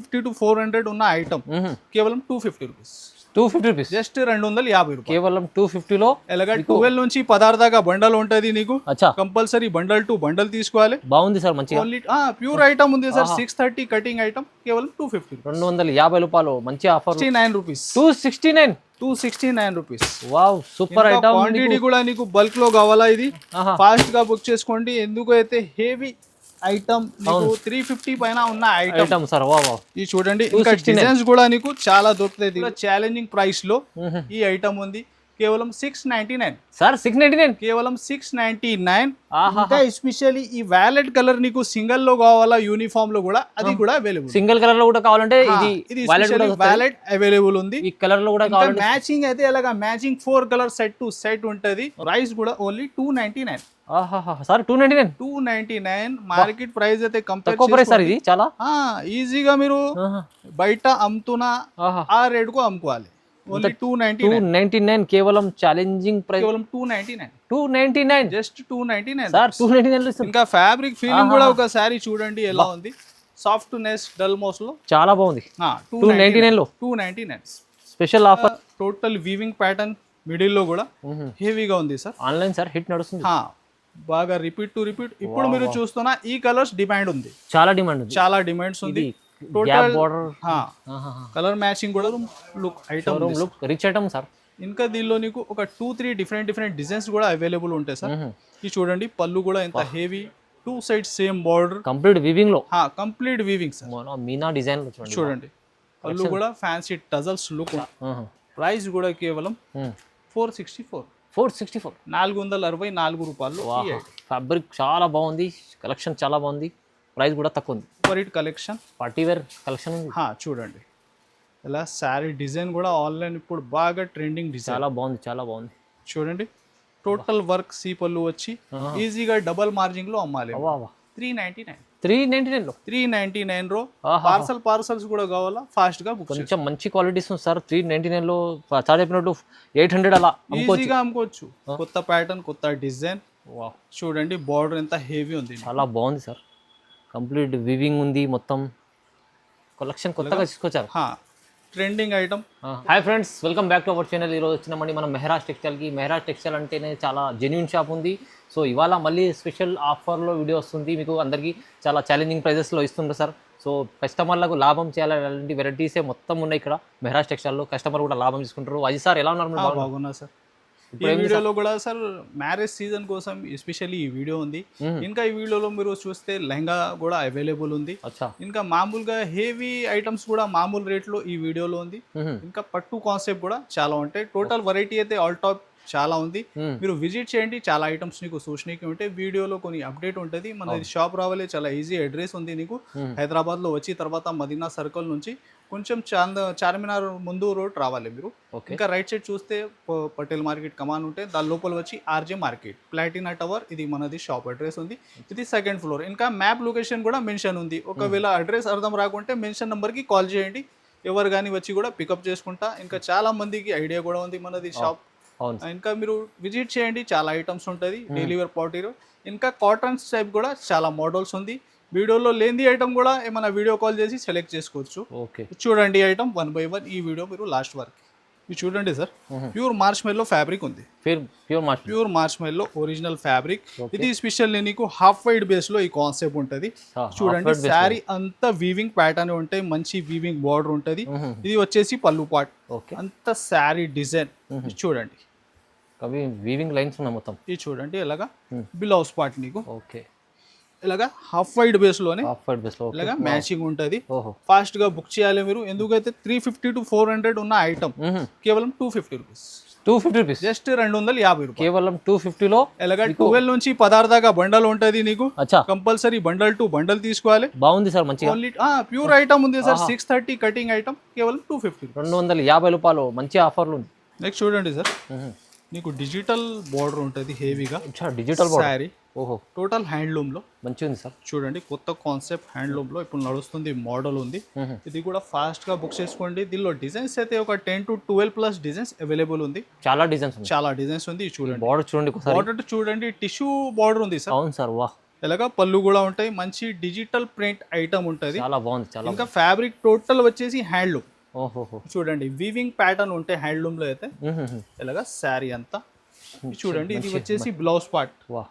350 to 400 ఉన్న item కేవలం 250 rupees. 250 rupees, just 250 రూపాయలు. కేవలం 250 లో. ఎలాగ 12 నుంచి 16 దాకా బండల్ ఉంటది నీకు. అచ్చా, కంపల్సరీ బండల్ టు బండల్ తీసుకోవాలి. బాగుంది సార్, మంచిగా. ఓన్లీ ప్యూర్ ఐటమ్ ఉంది సార్. 630 కటింగ్ ఐటమ్ కేవలం 250 250 రూపాయలు, మంచి offer. 69 rupees. 269 rupees. Wow, super item. Quantity కూడా నీకు బల్క్ లో కావాలా, ఇది ఫాస్ట్ గా బుక్ చేసుకోండి. ఎందుకు అయితే హెవీ ఐటమ్ నీకు 350 పైన ఉన్న ఐటమ్ సార్. వావ్, ఇది చూడండి. ఇంకా డిజైన్స్ కూడా నీకు చాలా దొరుకుతాయి. ఛాలెంజింగ్ ప్రైస్ లో ఈ ఐటమ్ ఉంది. కేవలం 699 సార్. 699, కేవలం 699. ఇంకా ఎస్పెషల్లీ ఈ వ్యాలెట్ కలర్ నీకు సింగిల్ లో కావాలా, యూనిఫామ్ లో కూడా అది కూడా అవైలబుల్. సింగిల్ కలర్ లో కూడా కావాలంటే ఇది వ్యాలెట్ అవైలబుల్ ఉంది. ఈ కలర్ లో కూడా కావాలంటే మ్యాచింగ్ అయితే ఎలాగా matching 4 colour set to set ఉంటది. ప్రైస్ కూడా ఓన్లీ 299. సార్ 299 మార్కెట్ ప్రైస్ అయితే కంపేర్ ప్రైస్ సార్. ఇది చాలా ఈజీగా మీరు బయట అమ్ముతున్నా ఆ రేట్ కు అమ్ముకోవాలి. ఓన్లీ 299, కేవలం ఛాలెంజింగ్ ప్రైస్. కేవలం 299, జస్ట్ 299 సార్. 299 ఇంకా ఫ్యాబ్రిక్ ఫీలింగ్ కూడా ఒకసారి చూడండి ఎలా ఉంది. సాఫ్ట్నెస్ డల్మోస్ లో చాలా బాగుంది. 299 లో 299 special offer. Total weaving pattern middle లో కూడా హెవీగా ఉంది సార్. ఆన్లైన్ సార్ హిట్ నడుస్తుంది బాగా. Repeat to repeat. ఇప్పుడు మీరు చూస్తున్నా ఈ కలర్స్ డిమాండ్ ఉంది, చాలా డిమాండ్ ఉంది, చాలా డిమాండ్స్ ఉంది. టోటల్ బోర్డర్ కలర్ మ్యాచింగ్ కూడా look item, look rich item sir. ఇంకా దీనిలో నీకు ఒక 2-3 డిఫరెంట్ డిజైన్స్ కూడా అవైలబుల్ ఉంటాయి సార్. ఇది చూడండి, పళ్ళు కూడా ఎంత heavy, 2 sides same border, complete weaving లో. Complete weaving sir. మీనా డిజైన్ చూడండి, పళ్ళు కూడా ఫ్యాన్సీ టజల్స్ లుక్. ప్రైస్ కూడా కేవలం 464. 464 రూపాయలు. ఫ్యాబ్రిక్ చాలా బాగుంది, కలెక్షన్ చాలా బాగుంది, ప్రైస్ కూడా తక్కువ ఉంది. కలెక్షన్, పార్టీ వేర్ కలెక్షన్ ఉంది. చూడండి ఇలా శారీ డిజైన్ కూడా ఆన్లైన్ ఇప్పుడు బాగా ట్రెండింగ్ డిజైన్. చాలా బాగుంది, చాలా బాగుంది. చూడండి, టోటల్ వర్క్ సీ పళ్ళు వచ్చి ఈజీగా డబల్ మార్జింగ్ లో అమ్మాలి. 399 లో 399 రో. పార్సల్స్ కూడా కావాలా ఫాస్ట్ గా బుక్. కొంచెం మంచి క్వాలిటీస్ ఉంది సార్. 399 లో చాలా చెప్పినట్టు 800 అలా ఈజీగా అమ్ముకోవచ్చు. కొత్త ప్యాటర్న్, కొత్త డిజైన్. చూడండి, బార్డర్ ఎంత హెవీ ఉంది, చాలా బాగుంది సార్. కంప్లీట్ వివింగ్ ఉంది, మొత్తం కలెక్షన్ కొత్తగా తీసుకొచ్చారు. Trending item. Hi friends, welcome back to our channel. ఈరోజు వచ్చినామండి మనం మెహరాజ్ టెక్స్టైల్కి. మెహరాజ్ టెక్స్టైల్ అంటేనే చాలా జెన్యూన్ షాప్ ఉంది. సో ఇవాళ మళ్ళీ స్పెషల్ ఆఫర్లో వీడియో వస్తుంది. మీకు అందరికీ చాలా ఛాలెంజింగ్ ప్రైజెస్లో ఇస్తుంటారు సార్. సో కస్టమర్లకు లాభం చేయాలంటే వెరైటీసే మొత్తం ఉన్నాయి ఇక్కడ మెహరాజ్ టెక్స్టైల్లో. కస్టమర్ కూడా లాభం తీసుకుంటారు. అది సార్ ఎలా ఉన్నారు? బాగున్నా సార్. ఈ వీడియోలో కూడా సార్ మ్యారేజ్ సీజన్ కోసం ఎస్పెషల్లీ ఈ వీడియో ఉంది. ఇంకా ఈ వీడియోలో మీరు చూస్తే లెహంగా కూడా అవైలబుల్ ఉంది. ఇంకా మామూలుగా హెవీ ఐటమ్స్ కూడా మామూలు రేట్ లో ఈ వీడియోలో ఉంది. ఇంకా పట్టు కాన్సెప్ట్ కూడా చాలా ఉంటాయి. టోటల్ వెరైటీ అయితే ఆల్ టాప్ చాలా ఉంది. మీరు విజిట్ చేయండి, చాలా ఐటమ్స్ నీకు చూసినకి ఉంటే వీడియోలో కొన్ని అప్డేట్ ఉంటుంది. మన షాప్ రావాలి, చాలా ఈజీ అడ్రస్ ఉంది నీకు. హైదరాబాద్ లో వచ్చి తర్వాత మదీనా సర్కిల్ నుంచి కొంచెం చార్మినార్ ముందు రోడ్ రావాలి మీరు. ఇంకా రైట్ సైడ్ చూస్తే పటేల్ మార్కెట్ కమాన్ ఉంటే దాని లోపల వచ్చి ఆర్జే మార్కెట్, ప్లాటినా టవర్, ఇది మనది షాప్ అడ్రస్ ఉంది. ఇది 2nd ఫ్లోర్. ఇంకా మ్యాప్ లొకేషన్ కూడా మెన్షన్ ఉంది. ఒకవేళ అడ్రస్ అర్థం రాకుంటే మెన్షన్ నెంబర్కి కాల్ చేయండి, ఎవరు కానీ వచ్చి కూడా పికప్ చేసుకుంటా. ఇంకా చాలా మందికి ఐడియా కూడా ఉంది మనది షాప్. ఇంకా మీరు విజిట్ చేయండి, చాలా ఐటమ్స్ ఉంటుంది. Daily wear party. ఇంకా కాటన్స్ టైప్ కూడా చాలా మోడల్స్ ఉంది. వీడియోలో లేని ఐటమ్ కూడా ఏమైనా వీడియో కాల్ చేసి సెలెక్ట్ చేసుకోవచ్చు. చూడండి ఐటమ్ 1 by 1 ఈ వీడియో మీరు లాస్ట్ వరకు. ఇది చూడండి సార్, ప్యూర్ మార్ష్మెల్లో ఫ్యాబ్రిక్ ఉంది. Pure మార్ష్మెల్లో original fabric. ఇది స్పెషల్ నీకు హాఫ్ వైట్ బేస్ లో ఈ కాన్సెప్ట్ ఉంటుంది. చూడండి, శారీ అంతా వీవింగ్ ప్యాటర్న్ ఉంటాయి, మంచి వీవింగ్ బార్డర్ ఉంటుంది. ఇది వచ్చేసి పళ్ళు పార్ట్, అంత శారీ డిజైన్ చూడండి. వీవింగ్ లైన్స్ ఉన్నాయి మొత్తం. ఇది చూడండి, ఇలాగా బ్లౌజ్ పార్ట్ నీకు ఇలాగా హాఫ్ వైట్ బేస్ లోనే ఇలాగా మ్యాచింగ్ ఉంటది. ఫాస్ట్ గా బుక్ చేయాలి మీరు. ఎందుకైతే 350 to 400 ఉన్న ఐటమ్ కేవలం 250 రూపీస్. జస్ట్ 250 రూపాయలు. కేవలం 250 లో. ఇలాగా 12 నుంచి 16 దాకా బండల్ ఉంటది నీకు. కంపల్సరీ బండల్ టు బండల్ తీసుకోవాలి. బాగుంది సార్, మంచిగా. ఓన్లీ ప్యూర్ ఐటమ్ ఉంది సార్. 630 కటింగ్ ఐటమ్ కేవలం 250. 250 రూపాయలు, మంచి ఆఫర్లు ఉంది. నెక్స్ట్ చూడండి సార్, నీకు డిజిటల్ బార్డర్ ఉంటుంది హెవీగా. డిజిటల్ శారీ టోటల్ హ్యాండ్లూమ్ లో మంచిగా ఉంది సార్. చూడండి, కొత్త కాన్సెప్ట్ హ్యాండ్లూమ్ లో ఇప్పుడు నడుస్తుంది, మోడల్ ఉంది. ఇది కూడా ఫాస్ట్ గా బుక్ చేసుకోండి. దీనిలో డిజైన్స్ అయితే ఒక 10 to 12+ డిజైన్స్ అవైలబుల్ ఉంది. చాలా డిజైన్స్ ఉంది. చూడండి, బార్డర్ చూడండి, టిష్యూ బార్డర్ ఉంది సార్. అవును సార్, వా ఇలాగా పళ్ళు కూడా ఉంటాయి, మంచి డిజిటల్ ప్రింట్ ఐటమ్ ఉంటుంది. చాలా బాగుంది, చాలా ఇంకా ఫ్యాబ్రిక్ టోటల్ వచ్చేసి హ్యాండ్లూమ్. ఓహోహో. చూడండి వీవింగ్ ప్యాటర్న్ ఉంటాయి హ్యాండ్లూమ్ లో అయితే. ఇలాగా శారీ అంతా చూడండి. ఇది వచ్చేసి బ్లౌజ్ పార్ట్. వా,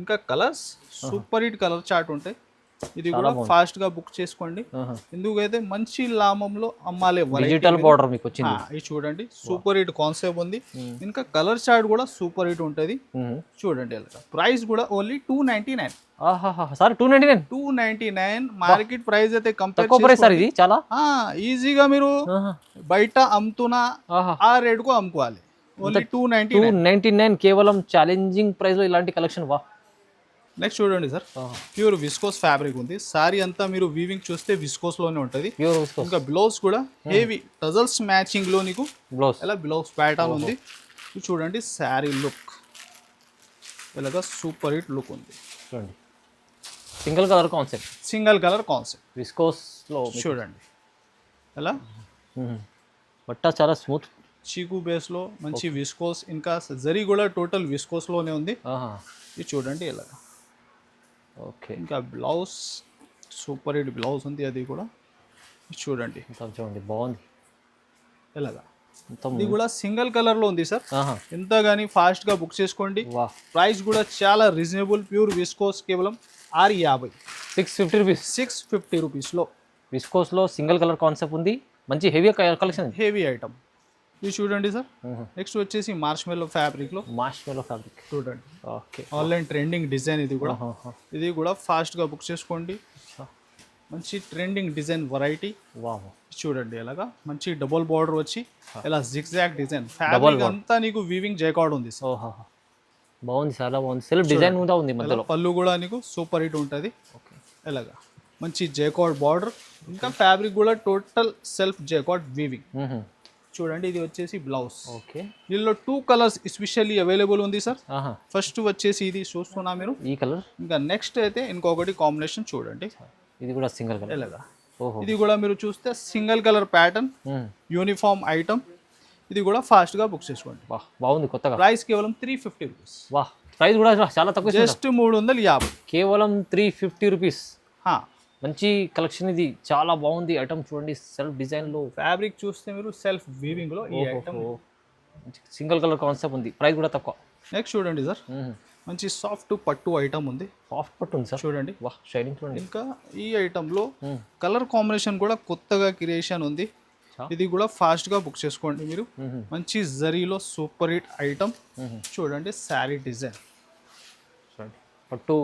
ఇంకా colours super hit colour chart ఉంటాయి. ఇది కూడా ఫాస్ట్ గా బుక్ చేసుకోండి, ఎందుకైతే మంచి లాభంలో అమ్మాలి. డిజిటల్ బోర్డర్ మీకు వచ్చింది. ఇది చూడండి సూపర్ హిట్ కాన్సెప్ట్ ఉంది. ఇంకా కలర్ చార్ట్ కూడా సూపర్ హిట్ ఉంటది. చూడండి ఇలా ప్రైస్ కూడా ఓన్లీ 299. సార్ 299. 299 మార్కెట్ ప్రైస్ అయితే కంపేర్ ప్రైస్ సార్ ఇది చాలా ఈజీగా మీరు బయట అమ్ముతున్నా ఆ రేట్ కు అమ్ముకోవాలి. ఓన్లీ 299 కేవలం ఛాలెంజింగ్ ప్రైస్ లో ఇలాంటి కలెక్షన్. వా, నెక్స్ట్ చూడండి సార్, ప్యూర్ విస్కోస్ ఫ్యాబ్రిక్ ఉంది. సారీ అంతా మీరు వీవింగ్ చూస్తే విస్కోస్ లోనే ఉంటది. ఇంకా బ్లౌజ్ కూడా హెవీ టజల్స్ మ్యాచింగ్ లో నీకు బ్లౌజ్ ఇలా బ్లౌజ్ ప్యాటర్న్ ఉంది. ఇది చూడండి శారీ లుక్ ఇలాగా సూపర్ హిట్ లుక్ ఉంది. చూడండి single colour concept, single colour concept viscose లో చూడండి. ఎలా బట్ట చాలా స్మూత్ చీకు బేస్ లో మంచి విస్కోస్, ఇంకా జరీ కూడా టోటల్ విస్కోస్ లోనే ఉంది. ఇది చూడండి ఇలాగా. ఓకే, ఇంకా బ్లౌజ్ సూపర్ హిట్ బ్లౌజ్ ఉంది, అది కూడా చూడండి. చూడండి బాగుంది ఇలాగా. ఇది కూడా సింగిల్ కలర్ లో ఉంది సార్. ఎంత గానీ ఫాస్ట్ గా బుక్ చేసుకోండి. ప్రైస్ కూడా చాలా రీజనబుల్. ప్యూర్ విస్కోస్ కేవలం 650. 650 రూపీస్. 650 రూపీస్ లో విస్కోస్ లో సింగిల్ కలర్ కాన్సెప్ట్ ఉంది. మంచి హెవీ కలెక్షన్, హెవీ ఐటమ్. ఇది చూడండి సార్. నెక్స్ట్ వచ్చేసి మార్ష్మెల్లో ఫ్యాబ్రిక్ లో మార్ష్మెల్లో ఫ్యాబ్రిక్ చూడండి. ఓకే, ఆన్లైన్ ట్రెండింగ్ డిజైన్ ఇది కూడా. ఇది కూడా ఫాస్ట్ గా బుక్ చేసుకోండి. మంచి ట్రెండింగ్ డిజైన్ వెరైటీ. చూడండి ఎలాగా మంచి డబుల్ బార్డర్ వచ్చి ఇలా జిగ్జాగ్ డిజైన్. ఫ్యాబ్రిక్ అంతా నీకు వీవింగ్ జైకార్డ్ ఉంది. బాగుంది, చాలా బాగుంది. సెల్ఫ్ డిజైన్ కూడా ఉంది మధ్యలో. పళ్ళు కూడా నీకు సూపర్ హిట్ ఉంటుంది. ఎలాగా మంచి జైకార్డ్ బార్డర్, ఇంకా ఫ్యాబ్రిక్ కూడా టోటల్ సెల్ఫ్ జైకార్డ్ వీవింగ్. చూడండి ఇది వచ్చేసి బ్లౌజ్. ఓకే, దీనిలో 2 కలర్స్ ఎస్పెషల్లీ అవైలబుల్ ఉంది సార్. ఫస్ట్ వచ్చేసి ఇది చూస్తున్నా మీరు, ఈ కలర్. ఇంకా నెక్స్ట్ అయితే ఇంకొకటి కాంబినేషన్ చూడండి. ఇది కూడా సింగిల్ కలర్. ఎలాగా ఇది కూడా మీరు చూస్తే single colour pattern, uniform item. ఇది కూడా ఫాస్ట్ గా బుక్ చేసుకోండి. బాగుంది, కొత్తగా. ప్రైస్ కేవలం 350 రూపీస్. వా, ప్రైస్ కూడా చాలా తక్కువ, జస్ట్ 350. కేవలం 350 రూపీస్. మంచి కలెక్షన్ ఇది, చాలా బాగుంది ఐటమ్. చూడండి సెల్ఫ్ డిజైన్ లో ఫ్యాబ్రిక్ చూస్తే మీరు సెల్ఫ్ వీవింగ్ లో ఈ ఐటమ్. సింగిల్ కలర్ కాన్సెప్ట్ ఉంది, ప్రైస్ కూడా తక్కువ. నెక్స్ట్ చూడండి సార్, మంచి సాఫ్ట్ పట్టు ఐటమ్ ఉంది. సాఫ్ట్ పట్టు ఉంది సార్, చూడండి. వా, షైనింగ్ చూడండి. ఇంకా ఈ ఐటమ్ లో కలర్ కాంబినేషన్ కూడా కొత్తగా క్రియేషన్ ఉంది. ఇది కూడా ఫాస్ట్ గా బుక్ చేసుకోండి మీరు. మంచి జరీలో సూపర్ హిట్ ఐటమ్. చూడండి శారీ డిజైన్. చూడండి పట్టు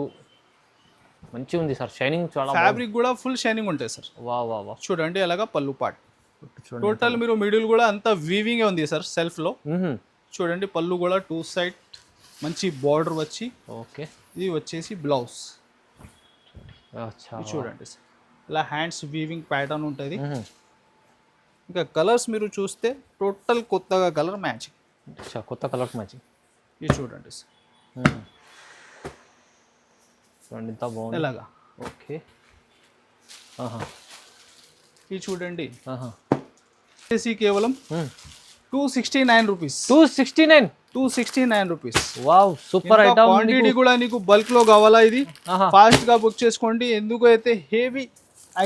మంచి ఉంది సార్, షైనింగ్ చాలా. ఫ్యాబ్రిక్ కూడా ఫుల్ షైనింగ్ ఉంటాయి సార్. వా వా వా. చూడండి అలాగా పళ్ళు పార్ట్ టోటల్ మీరు మిడిల్ కూడా అంతా వీవింగ్ ఉంది సార్ సెల్ఫ్ లో. చూడండి పళ్ళు కూడా 2 సైడ్ మంచి బార్డర్ వచ్చి. ఓకే, ఇది వచ్చేసి బ్లౌజ్. చూడండి సార్ ఇలా హ్యాండ్స్ వీవింగ్ ప్యాటర్న్ ఉంటుంది. ఇంకా కలర్స్ మీరు చూస్తే టోటల్ కొత్తగా కలర్ మ్యాచింగ్. కొత్త కలర్ మ్యాచింగ్. ఇది చూడండి సార్ చూడండి ఎంత బాగుంది. ఎలాగా. ఓకే, ఇది చూడండి కేవలం 269 rupees. 269 rupees. Wow, super item. Quantity కూడా నీకు బల్క్ లో కావాలా, ఇది ఫాస్ట్ గా బుక్ చేసుకోండి. ఎందుకైతే హెవీ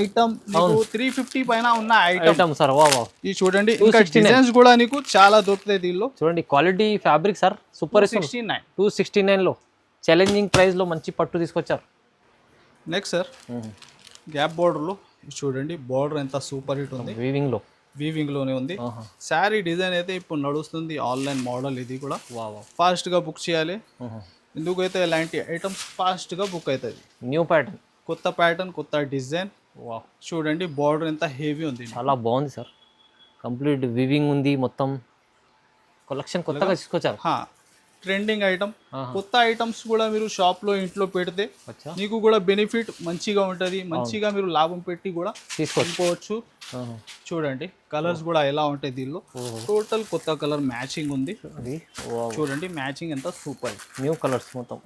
ఐటమ్ 350 పైన ఉన్న ఐటమ్ సార్. వా వా. ఇది చూడండి, ఇంకా డిజైన్స్ కూడా నీకు చాలా దొరుకుతాయి దీనిలో. చూడండి క్వాలిటీ ఫ్యాబ్రిక్ సార్, సూపర్. 269 లో ఛాలెంజింగ్ ప్రైస్ లో మంచి పట్టు తీసుకొచ్చారు. నెక్స్ట్ సార్ గ్యాప్ బార్డర్ లో చూడండి, బార్డర్ ఎంత సూపర్ హిట్ ఉంది. వీవింగ్ లోనే ఉంది. శారీ డిజైన్ అయితే ఇప్పుడు నడుస్తుంది, ఆన్లైన్ మోడల్. ఇది కూడా ఫాస్ట్ గా బుక్ చేయాలి. ఎందుకైతే ఇలాంటి ఐటమ్స్ ఫాస్ట్ గా బుక్ అవుతుంది. న్యూ ప్యాటర్న్, కొత్త ప్యాటర్న్, కొత్త డిజైన్. చూడండి బార్డర్ ఎంత హెవీ ఉంది, చాలా బాగుంది సార్. కంప్లీట్ వీవింగ్ ఉంది, మొత్తం కలెక్షన్ కొత్తగా తీసుకొచ్చారు. Trending item. కొత్త ఐటమ్స్ కూడా మీరు షాప్ లో ఇంట్లో పెడితే నీకు కూడా బెనిఫిట్ మంచిగా ఉంటది. మంచిగా మీరు లాభం పెట్టి కూడా తీసుకోవచ్చు. చూడండి కలర్స్ కూడా ఎలా ఉంటాయి దీనిలో. టోటల్ కొత్త కలర్ మ్యాచింగ్ ఉంది. చూడండి మ్యాచింగ్ ఎంత సూపర్. న్యూ కలర్స్ మొత్తం.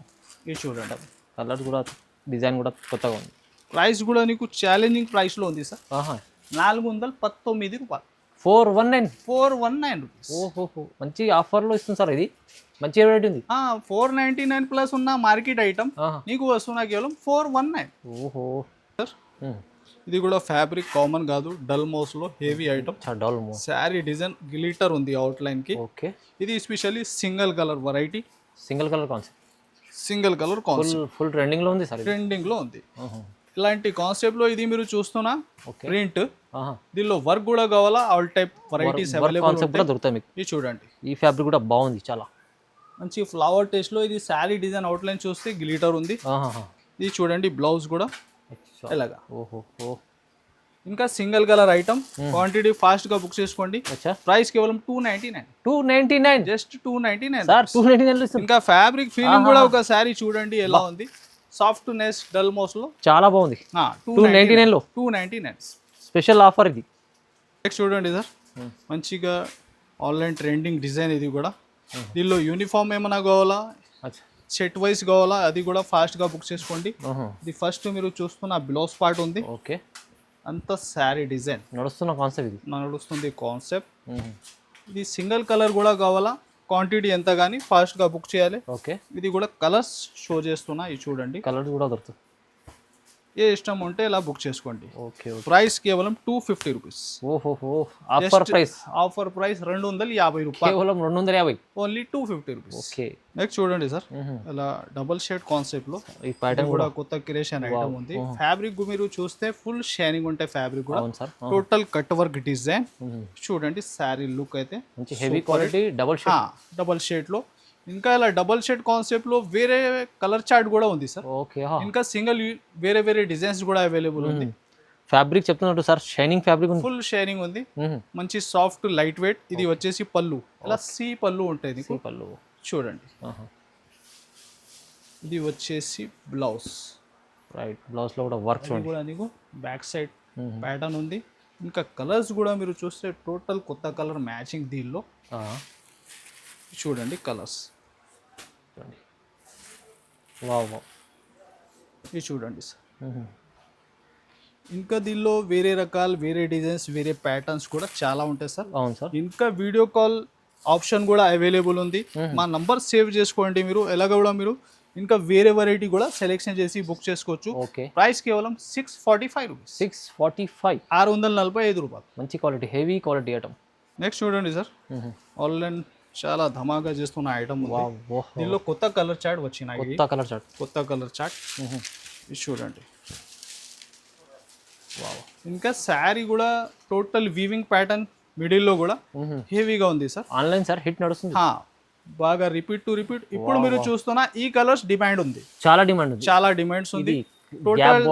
ఇది చూడండి కలర్స్ కూడా, డిజైన్ కూడా కొత్తగా ఉంది. ప్రైస్ కూడా నీకు ఛాలెంజింగ్ ప్రైస్ లో ఉంది సార్. 419 రూపాయలు. 419. 419 రూపీస్. ఓహో, మంచి ఆఫర్లో ఇస్తుంది సార్. ఇది మంచి రేట్ ఉంది. 499 ప్లస్ ఉన్న మార్కెట్ ఐటమ్ నీకు వస్తున్నా కేవలం 419. ఓహో సార్ ఇది కూడా ఫ్యాబ్రిక్ కామన్ కాదు, డల్ మోస్ లో హెవీ ఐటమ్. డల్ మోస్ శారీ డిజైన్ గ్లిటర్ ఉంది అవుట్ లైన్ కి. ఓకే, ఇది specially single colour variety. Single colour concept. Single colour concept full trending లో ఉంది సార్. ట్రెండింగ్ లో ఉంది. ఇలాంటి కాన్సెప్ట్ లో ఇది మీరు చూస్తున్నా ప్రింట్, దీనిలో వర్క్ కూడా కావాలా, all type varieties available concept కూడా దొరుకుతాయి మీకు. ఇది చూడండి, ఈ ఫ్యాబ్రిక్ కూడా బాగుంది చాలా మంచి ఫ్లవర్ టేస్ట్ లో. ఇది శారీ డిజైన్ అవుట్ లైన్ చూస్తే గ్లిటర్ ఉంది. ఇది చూడండి బ్లౌజ్ కూడా ఎలాగా. ఓహో, ఇంకా single colour item, quantity fast గా బుక్ చేసుకోండి. ప్రైస్ కేవలం 299. Just 299 sir. 299. ఇంకా ఫ్యాబ్రిక్ ఫీలింగ్ కూడా ఒక శారీ చూడండి ఎలా ఉంది, సాఫ్ట్నెస్ డల్ మోస్ లో చాలా బాగుంది. 299 లో 299 స్పెషల్ ఆఫర్ ఇది. నెక్స్ట్ చూడండి సార్, మంచిగా ఆన్లైన్ ట్రెండింగ్ డిజైన్. ఇది కూడా దీనిలో యూనిఫామ్ ఏమైనా కావాలా, సెట్ వైస్ కావాలా, అది కూడా ఫాస్ట్ గా బుక్ చేసుకోండి. ఇది ఫస్ట్ మీరు చూస్తున్న బ్లౌజ్ పార్ట్ ఉంది. ఓకే, అంత శారీ డిజైన్ నడుస్తున్న కాన్సెప్ట్. ఇది నడుస్తుంది కాన్సెప్ట్. ఇది సింగిల్ కలర్ కూడా కావాలా, క్వాంటిటీ ఎంత కానీ ఫాస్ట్ గా బుక్ చేయాలి. ఓకే, ఇది కూడా కలర్స్ షో చేస్తున్నా, ఇది చూడండి. కలర్స్ కూడా దొరుకుతుంది. ఏ ఇష్టం ఉంటే ఇలా బుక్ చేసుకోండి. ఓకే, ప్రైస్ కేవలం 250 రూపీస్. ఓహో, ఆఫర్ ప్రైస్. ఆఫర్ ప్రైస్ 250 రూపాయలు. కేవలం 250. Only 250 rupees. ఓకే, నెక్స్ట్ చూడండి సార్, ఇలా డబుల్ షేడ్ కాన్సెప్ట్ లో ఈ ప్యాటర్న్ కూడా కొత్త క్రియేషన్ ఐటమ్ ఉంది. ఫ్యాబ్రిక్ మీరు చూస్తే ఫుల్ షైనింగ్ ఉంటాయి ఫ్యాబ్రిక్ కూడా. Sir, total cut work design చూడండి. శారీ లుక్ అయితే మంచి హెవీ క్వాలిటీ డబుల్ షేడ్ లో. ఇంకా ఇలా డబుల్ షేడ్ కాన్సెప్ట్ లో వేరే కలర్ చార్ట్ కూడా ఉంది సార్. ఓకే, ఇంకా సింగిల్ వేరే డిజైన్స్ కూడా అవైలబుల్ ఉంది. ఫ్యాబ్రిక్ చెప్తున్నట్టు సార్, షైనింగ్ ఫ్యాబ్రిక్ ఉంది, ఫుల్ షైనింగ్ ఉంది, మంచి సాఫ్ట్ లైట్ వెయిట్. ఇది వచ్చేసి పళ్ళు, ఇలా సి పళ్ళు ఉంటుంది పళ్ళు చూడండి. ఇది వచ్చేసి బ్లౌజ్. రైట్, బ్లౌజ్ లో కూడా వర్క్ చూడండి. కూడా నీకు బ్యాక్ సైడ్ ప్యాటర్న్ ఉంది. ఇంకా కలర్స్ కూడా మీరు చూస్తే టోటల్ కొత్త కలర్ మ్యాచింగ్ దీనిలో చూడండి. కలర్స్ వావ్, ఇది చూడండి సార్. ఇంకా దీనిలో వేరే రకాలు, వేరే డిజైన్స్, వేరే ప్యాటర్న్స్ కూడా చాలా ఉంటాయి సార్. అవును సార్. ఇంకా వీడియో కాల్ ఆప్షన్ కూడా అవైలబుల్ ఉంది. మా నంబర్ సేవ్ చేసుకోండి మీరు. ఎలాగ కూడా మీరు ఇంకా వేరే వెరైటీ కూడా సెలెక్షన్ చేసి బుక్ చేసుకోవచ్చు. ఓకే, ప్రైస్ కేవలం 645 రూపీస్. 645, 645 రూపాయలు. మంచి quality, heavy quality item. Next చూడండి సార్, ఆన్లైన్ చాలా ధమాగా చేస్తున్న ఐటమ్ ఉంది. దీనిలో కొత్త కలర్ చార్ట్ వచ్చినాయి. కొత్త కలర్ చార్ట్ ఇది చూడండి. ఇంకా శారీ కూడా టోటల్ వీవింగ్ ప్యాటర్న్ మిడిల్ లో కూడా హెవీగా ఉంది సార్. ఆన్లైన్ సార్ హిట్ నడుస్తుంది బాగా, రిపీట్ టు రిపీట్. ఇప్పుడు మీరు చూస్తున్న ఈ కలర్స్ డిమాండ్ ఉంది, చాలా డిమాండ్స్ ఉంది. టోటల్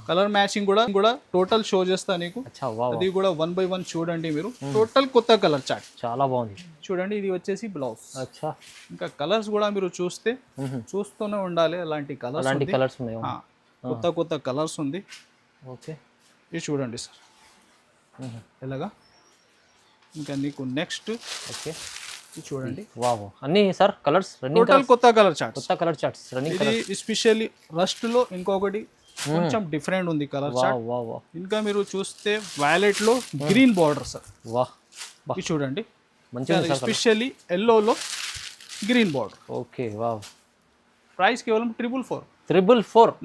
కలర్ మ్యాచింగ్ కూడా టోటల్ షో చేస్తా నీకు. అది కూడా 1 by 1 చూడండి మీరు. టోటల్ కొత్త కలర్ చార్ట్ చాలా బాగుంది చూడండి. ఇది వచ్చేసి బ్లౌజ్. ఇంకా కలర్స్ కూడా మీరు చూస్తూనే ఉండాలి. అలాంటి కలర్స్ ఉన్నాయి, కొత్త కలర్స్ ఉంది. ఓకే, ఇది చూడండి సార్ ఎలాగా. ఇంకా నీకు నెక్స్ట్ ఓకే చూడండి. వావ్, అన్ని సార్ కలర్స్ టోటల్ కొత్త కలర్ చార్ట్స్ రన్నింగ్. ఇది ఎస్పెషల్లీ రస్ట్ లో ఇంకొకటి కొంచెం డిఫరెంట్ ఉంది కలర్ చార్ట్. ఇంకా మీరు చూస్తే వైలెట్ లో గ్రీన్ బార్డర్ సార్. ఇది చూడండి, ఎస్పెషల్లీ ఎల్లో లో green border. Okay, wow. Price కేవలం 444.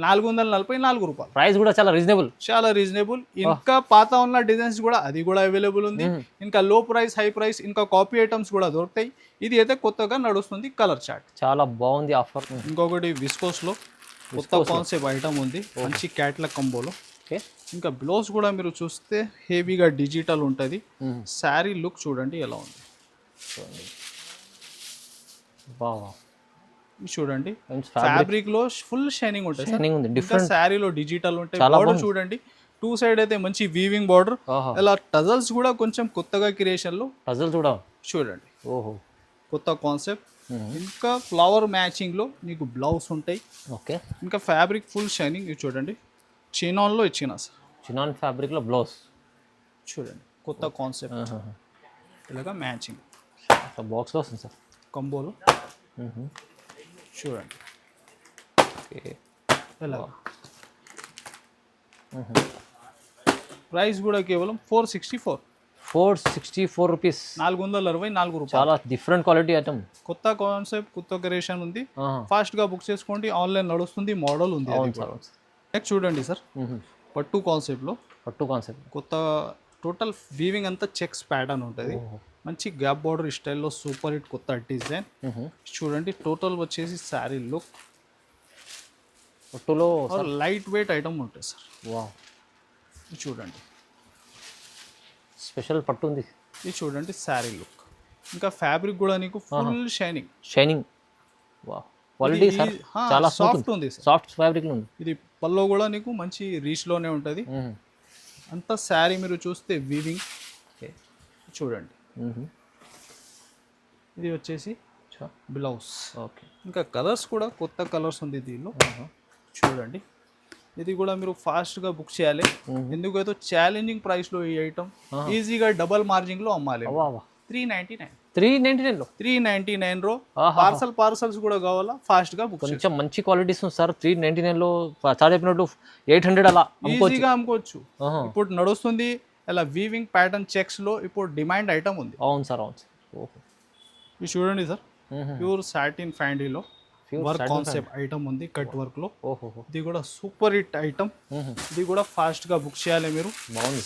444 రూపాయలు. ప్రైస్ కూడా చాలా రీజనబుల్. ఇంకా పాత ఉన్న డిజైన్స్ కూడా అది కూడా అవైలబుల్ ఉంది. ఇంకా లో ప్రైస్, హై ప్రైస్, ఇంకా కాపీ ఐటమ్స్ కూడా దొరుకుతాయి. ఇది అయితే కొత్తగా నడుస్తుంది కలర్ చార్ట్, చాలా బాగుంది ఆఫర్. ఇంకొకటి విస్కోస్ లో కొత్త కాన్సెప్ట్ ఐటమ్ ఉంది, మంచి క్యాట్లాగ్ కంబోలో. ఇంకా బ్లౌజ్ కూడా మీరు చూస్తే హెవీగా డిజిటల్ ఉంటుంది. శారీ లుక్ చూడండి ఎలా ఉంది. చూడండి, ఫ్యాబ్రిక్ లో ఫుల్ షైనింగ్ ఉంటుంది. శారీలో డిజిటల్ ఉంటాయి. బార్డర్ చూడండి, 2 సైడ్ అయితే మంచి వీవింగ్ బార్డర్. ఇలా టజల్స్ కూడా కొంచెం కొత్తగా క్రియేషన్ లో చూడండి. కొత్త కాన్సెప్ట్. ఇంకా ఫ్లవర్ మ్యాచింగ్ లో నీకు బ్లౌజ్ ఉంటాయి. ఓకే, ఇంకా ఫ్యాబ్రిక్ ఫుల్ షైనింగ్. ఇది చూడండి, చినాన్ లో ఇచ్చిన సార్. చినాన్ ఫ్యాబ్రిక్ లో బ్లౌజ్ చూడండి, కొత్త కాన్సెప్ట్. ఇలాగా మ్యాచింగ్ బాక్స్ లో వస్తుంది సార్ కంబోలో చూడండి. ప్రైస్ కూడా కేవలం 464. 464 రూపీస్. 464 రూపాయలు. చాలా డిఫరెంట్ క్వాలిటీ ఐటమ్. కొత్త కాన్సెప్ట్, కొత్త క్రియేషన్ ఉంది. ఫాస్ట్ గా బుక్ చేసుకోండి, ఆన్లైన్ నడుస్తుంది, మోడల్ ఉంది. నెక్స్ట్ చూడండి సార్, పట్టు కాన్సెప్ట్ లో, పట్టు కాన్సెప్ట్ కొత్త టోటల్ వీవింగ్ అంతా చెక్స్ ప్యాటర్న్ ఉంటుంది. మంచి గ్యాప్ బార్డర్ స్టైల్లో సూపర్ హిట్ కొత్త డిజైన్. చూడండి టోటల్ వచ్చేసి శారీ లుక్. పట్టులో లైట్ వెయిట్ ఐటమ్ ఉంటుంది సార్. వా, చూడండి స్పెషల్ పట్టు ఉంది. ఇది చూడండి శారీ లుక్. ఇంకా ఫ్యాబ్రిక్ కూడా నీకు ఫుల్ షైనింగ్. షైనింగ్. వా, క్వాలిటీ సార్ చాలా సాఫ్ట్ ఉంది. సాఫ్ట్ ఫ్యాబ్రిక్ ఉంది. ఇది పల్లో కూడా నీకు మంచి రీచ్ లోనే ఉంటుంది. అంతా శారీ మీరు చూస్తే వీవింగ్. చూడండి ఇది వచ్చేసి బ్లౌజ్. ఓకే, ఇంకా కలర్స్ కూడా కొత్త కలర్స్ ఉంది దీనిలో. చూడండి ఇది కూడా మీరు ఫాస్ట్గా బుక్ చేయాలి. ఎందుకైతే ఛాలెంజింగ్ ప్రైస్లో ఈ ఐటమ్ ఈజీగా డబల్ మార్జిన్లో అమ్మాలి. 399. 399 399 రో. పార్సల్స్ కూడా కావాలా, ఫాస్ట్గా బుక్. కొంచెం మంచి క్వాలిటీస్ ఉంది సార్. 399 చాలా చెప్పినట్టు 800 అలా ఈజీగా అమ్ముకోవచ్చు. ఇప్పుడు నడుస్తుంది ఇలా వీవింగ్ ప్యాటర్న్ చెక్స్ లో ఇప్పుడు డిమాండ్ ఐటమ్ ఉంది. అవును సార్, అవును సార్. ఇది చూడండి సార్, ప్యూర్ సాటిన్ ఫ్యాండీలో వర్క్ కాన్సెప్ట్ ఐటమ్ ఉంది, కట్ వర్క్ లో. ఇది కూడా సూపర్ హిట్ ఐటమ్. ఇది కూడా ఫాస్ట్ గా బుక్ చేయాలి మీరు.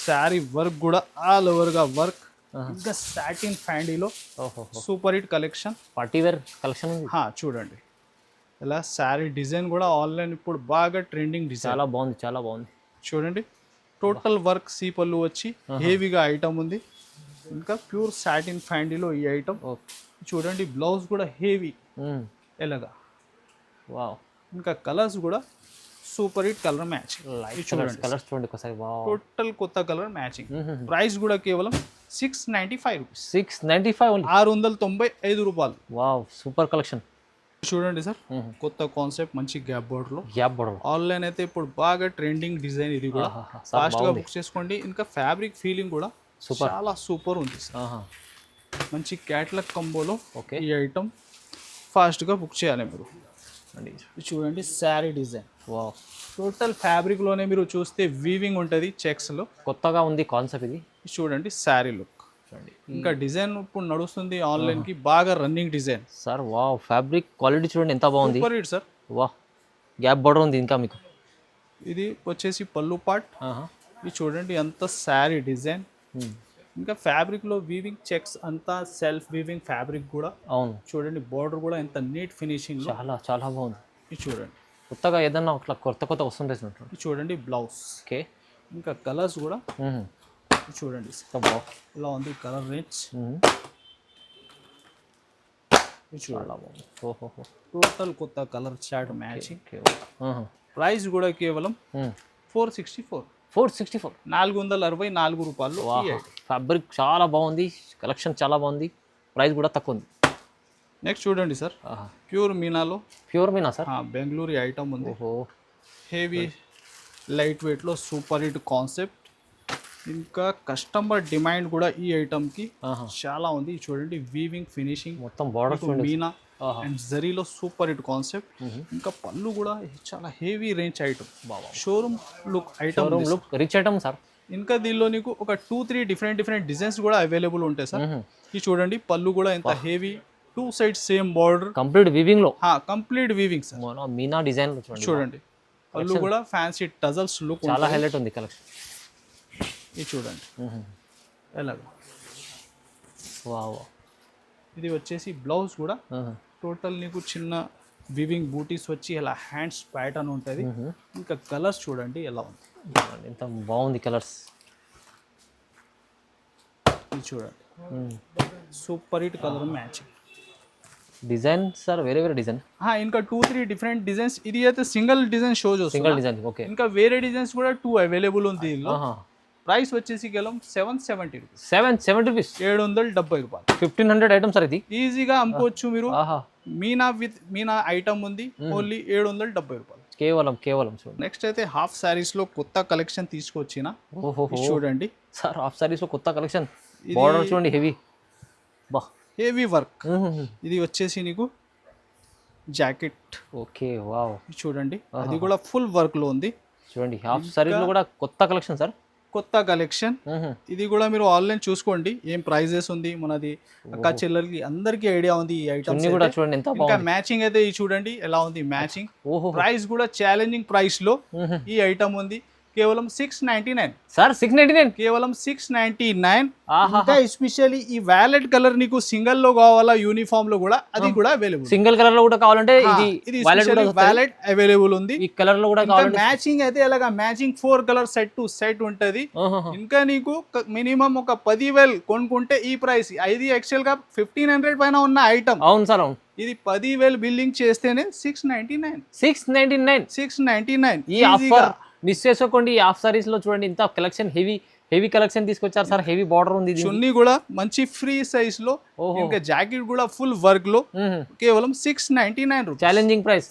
శారీ వర్క్ కూడా ఆల్ ఓవర్ గా వర్క్. ఇంకా సాటిన్ ఫ్యాండీలో super hit collection, party wear collection ఉంది. చూడండి ఇలా శారీ డిజైన్ కూడా ఆన్లైన్ ఇప్పుడు బాగా ట్రెండింగ్ డిజైన్. చాలా బాగుంది, చాలా బాగుంది. చూడండి టోటల్ వర్క్ సీ పళ్ళు వచ్చి హెవీగా ఐటమ్ ఉంది. ఇంకా ప్యూర్ సాటిన్ ఫ్యాండీలో ఈ ఐటమ్. చూడండి బ్లౌజ్ కూడా హెవీ ఎలాగా. వావ్, ఇంకా కలర్స్ కూడా సూపర్ హిట్ కలర్ మ్యాచింగ్. చూడండి కలర్స్ చూడండి ఒకసారి. టోటల్ కొత్త కలర్ మ్యాచింగ్. ప్రైస్ కూడా కేవలం 695 రూపీస్. 695 ఓన్లీ. 695 రూపాయలు. Wow, super collection. చూడండి సార్, కొత్త కాన్సెప్ట్ మంచి గ్యాప్ బోర్డర్ లో. గ్యాప్ బోర్డర్ ఆన్లైన్ అయితే ఇప్పుడు బాగా ట్రెండింగ్ డిజైన్. ఇది కూడా ఫాస్ట్ గా బుక్ చేసుకోండి. ఇంకా ఫ్యాబ్రిక్ ఫీలింగ్ కూడా చాలా సూపర్ ఉంది. మంచి క్యాట్లాగ్ కంబోలో ఈ ఐటమ్ ఫాస్ట్ గా బుక్ చేయాలి మీరు. చూడండి sari design. Wow, total fabric లోనే మీరు చూస్తే వీవింగ్ ఉంటుంది చెక్స్ లో. కొత్తగా ఉంది కాన్సెప్ట్ ఇది. చూడండి శారీ లుక్. ఇంకా డిజైన్ ఇప్పుడు నడుస్తుంది ఆన్లైన్ కి, బాగా running design sir. Wow, fabric quality చూడండి ఎంత బాగుంది. Super hit sir. Wow, gap border ఉంది ఇంకా మీకు. ఇది వచ్చేసి పళ్ళు పార్ట్. ఇది చూడండి అంత శారీ డిజైన్. ఇంకా ఫ్యాబ్రిక్ లో వీవింగ్ చెక్స్ అంతా సెల్ఫ్ వీవింగ్ ఫ్యాబ్రిక్ కూడా. అవును, చూడండి బోర్డర్ కూడా ఎంత నీట్ ఫినిషింగ్. చాలా చాలా బాగుంది. ఇది చూడండి కొత్తగా ఏదన్నా అట్లా కొత్త వస్తుంటే చూడండి బ్లౌజ్. ఓకే, ఇంకా కలర్స్ కూడా చూడండి ఇలా ఉంది కలర్ రేంజ్. చాలా బాగుంది. టోటల్ కొత్త కలర్ చార్ట్ మ్యాచింగ్. ప్రైస్ కూడా కేవలం 464. 464 రూపాయలు. ఫ్యాబ్రిక్ చాలా బాగుంది, కలెక్షన్ చాలా బాగుంది, ప్రైస్ కూడా తక్కువ ఉంది. నెక్స్ట్ చూడండి సార్, ప్యూర్ మీనాలో. ప్యూర్ మీనా సార్, బెంగళూరు ఐటమ్ ఉంది. హెవీ లైట్ వెయిట్లో సూపర్ హిట్ కాన్సెప్ట్. ఇంకా కస్టమర్ డిమాండ్ కూడా ఈ ఐటమ్ కి చాలా ఉంది. చూడండి వీవింగ్ ఫినిషింగ్ మొత్తం బార్డర్ మీనా అండ్ జరీలో సూపర్ హిట్ కాన్సెప్ట్. ఇంకా పళ్ళు కూడా చాలా heavy range item, showroom look item, look rich item sir. ఇంకా దీనిలో నీకు ఒక 2-3 డిఫరెంట్ డిజైన్స్ కూడా అవైలబుల్ ఉంటాయి సార్. ఇది చూడండి పళ్ళు కూడా ఎంత heavy, 2 side same border, complete weaving లో. Complete weaving sir. మీనా డిజైన్ చూడండి పళ్ళు కూడా ఫ్యాన్సీ టజల్స్ లుక్ చాలా హైలైట్ ఉంది కలెక్షన్. ఇది చూడండి ఎలాగా. వావ్, ఇది వచ్చేసి బ్లౌజ్ కూడా టోటల్ నీకు చిన్న వివింగ్ బూటీస్ వచ్చి ఇలా హ్యాండ్స్ ప్యాటర్న్ ఉంటుంది. ఇంకా కలర్స్ చూడండి ఎలా ఉంది, ఎంత బాగుంది కలర్స్. ఇది చూడండి super hit colour matching. Design sir వేరే డిజైన్. ఇంకా 2-3 డిఫరెంట్ డిజైన్స్. ఇది అయితే సింగిల్ డిజైన్ షో చేస్తుంది. Single design. ఓకే, ఇంకా వేరే డిజైన్స్ కూడా 2 అవైలబుల్ ఉంది. ప్రైస్ వచ్చేసి కేవలం 770 రూపీస్. 770 రూపీస్, 770 రూపాయలు. 1500 ఐటమ్స్ సార్. ఇది ఈజీగా అమ్ముకోవచ్చు మీరు. మీనా ఐటమ్ ఉంది, ఓన్లీ 770 రూపాయలు కేవలం. నెక్స్ట్ అయితే హాఫ్ సారీస్ లో కొత్త కలెక్షన్ తీసుకొచ్చిన. చూడండి సార్, హాఫ్ సారీస్ లో కొత్త కలెక్షన్. బార్డర్ చూడండి హెవీ, హెవీ వర్క్. ఇది వచ్చేసి నీకు జాకెట్. ఓకే, వావ్, చూడండి అది కూడా ఫుల్ వర్క్ లో ఉంది. చూడండి హాఫ్ సారీస్ లో కూడా కొత్త కలెక్షన్ సార్. కొత్త కలెక్షన్. ఇది కూడా మీరు ఆన్లైన్ చూసుకోండి ఏం ప్రైజెస్ ఉంది మనది అక్క చెల్లెలకి అందరికి ఐడియా ఉంది ఈ ఐటమ్స్ కూడా చూడండి ఎంత ఇంకా మ్యాచింగ్ అయితే ఇది చూడండి ఎలా ఉంది మ్యాచింగ్. ప్రైస్ కూడా ఛాలెంజింగ్ ప్రైస్ లో ఈ ఐటమ్ ఉంది. కేవలం 699 సార్. 699 కేవలం 699. ఇంకా ఎస్పెషల్లీ ఈ వ్యాలెట్ కలర్ నీకు సింగిల్ లో కావాలా యూనిఫామ్ లో కూడా అది కూడా అవైలబుల్. సింగిల్ కలర్ లో కూడా కావాలంటే ఇది వ్యాలెట్ అవైలబుల్ ఉంది. ఈ కలర్ లో కూడా కావాలంటే మ్యాచింగ్ అయితే ఎలాగా matching 4 colour set to set ఉంటది. ఇంకా నీకు మినిమం ఒక 10,000 కొనుక్కుంటే ఈ ప్రైస్ ఇది యాక్చువల్ గా 1,500 పైన ఉన్న ఐటమ్. అవును సార్ అవును. ఇది 10,000 బిల్లింగ్ చేస్తేనే 699. 699 ఈ ఆఫర్ మిస్ చేసుకోండి. ఈ హాఫ్ సారీస్ లో చూడండి ఇంత కలెక్షన్ హెవీ కలెక్షన్ తీసుకొచ్చారు సార్. హెవీ బార్డర్ ఉంది. చున్నీ కూడా మంచి ఫ్రీ సైజ్ లో ఇంకా జాకెట్ కూడా ఫుల్ వర్క్ లో కేవలం 699 రూపీస్. Challenging price.